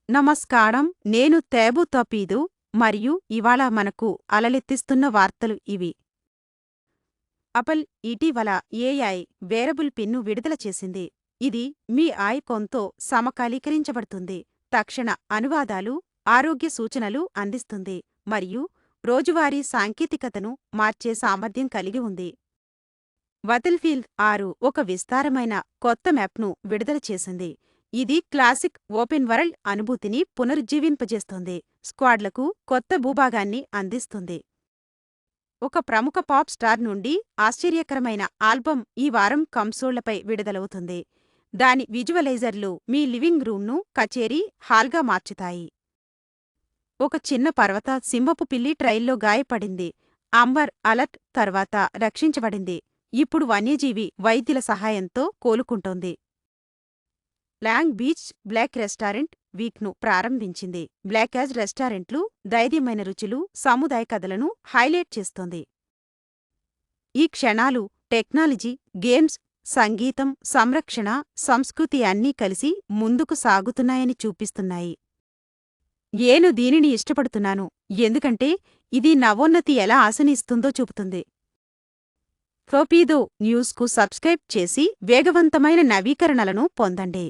నమస్కారం. నేను తేబు తపీదు మరియు ఇవాళ మనకు అలలెత్తిస్తున్న వార్తలు ఇవి. అపల్ ఇటీవల ఏఐ వేరబుల్ పిన్ను విడుదల చేసింది. ఇది మీ ఐకాన్తో సమకాలీకరించబడుతుంది, తక్షణ అనువాదాలు, ఆరోగ్య సూచనలు అందిస్తుంది మరియు రోజువారీ సాంకేతికతను మార్చే సామర్థ్యం కలిగి ఉంది. బాటిల్ఫీల్డ్ 6 ఒక విస్తారమైన కొత్త మ్యాప్ను విడుదల చేసింది. ఇది క్లాసిక్ ఓపెన్ వరల్డ్ అనుభూతిని పునరుజ్జీవింపజేస్తుంది, స్క్వాడ్లకు కొత్త భూభాగాన్ని అందిస్తుంది. ఒక ప్రముఖ పాప్ స్టార్ నుండి ఆశ్చర్యకరమైన ఆల్బం ఈ వారం కన్సోళ్లపై విడుదలవుతుంది. దాని విజువలైజర్లు మీ లివింగ్ రూమ్ను కచేరీ హాల్గా మార్చుతాయి. ఒక చిన్న పర్వత సింహపు పిల్లి ట్రైల్లో గాయపడింది. అంబర్ అలర్ట్ తర్వాత రక్షించబడింది. ఇప్పుడు వన్యజీవి వైద్యుల సహాయంతో కోలుకుంటోంది. లాంగ్ బీచ్ బ్లాక్ రెస్టారెంట్ వీక్ను ప్రారంభించింది. బ్లాక్ యాజ్ రెస్టారెంట్లు ధైర్యమైన రుచులు, సముదాయ కథలను హైలైట్ చేస్తోంది. ఈ క్షణాలు టెక్నాలజీ, గేమ్స్, సంగీతం, సంరక్షణ, సంస్కృతి అన్నీ కలిసి ముందుకు సాగుతున్నాయని చూపిస్తున్నాయి. నేను దీనిని ఇష్టపడుతున్నాను ఎందుకంటే ఇది నవోన్నతి ఎలా ఆశనిస్తుందో చూపుతుంది. తపీదు న్యూస్కు సబ్స్క్రైబ్ చేసి వేగవంతమైన నవీకరణలను పొందండి.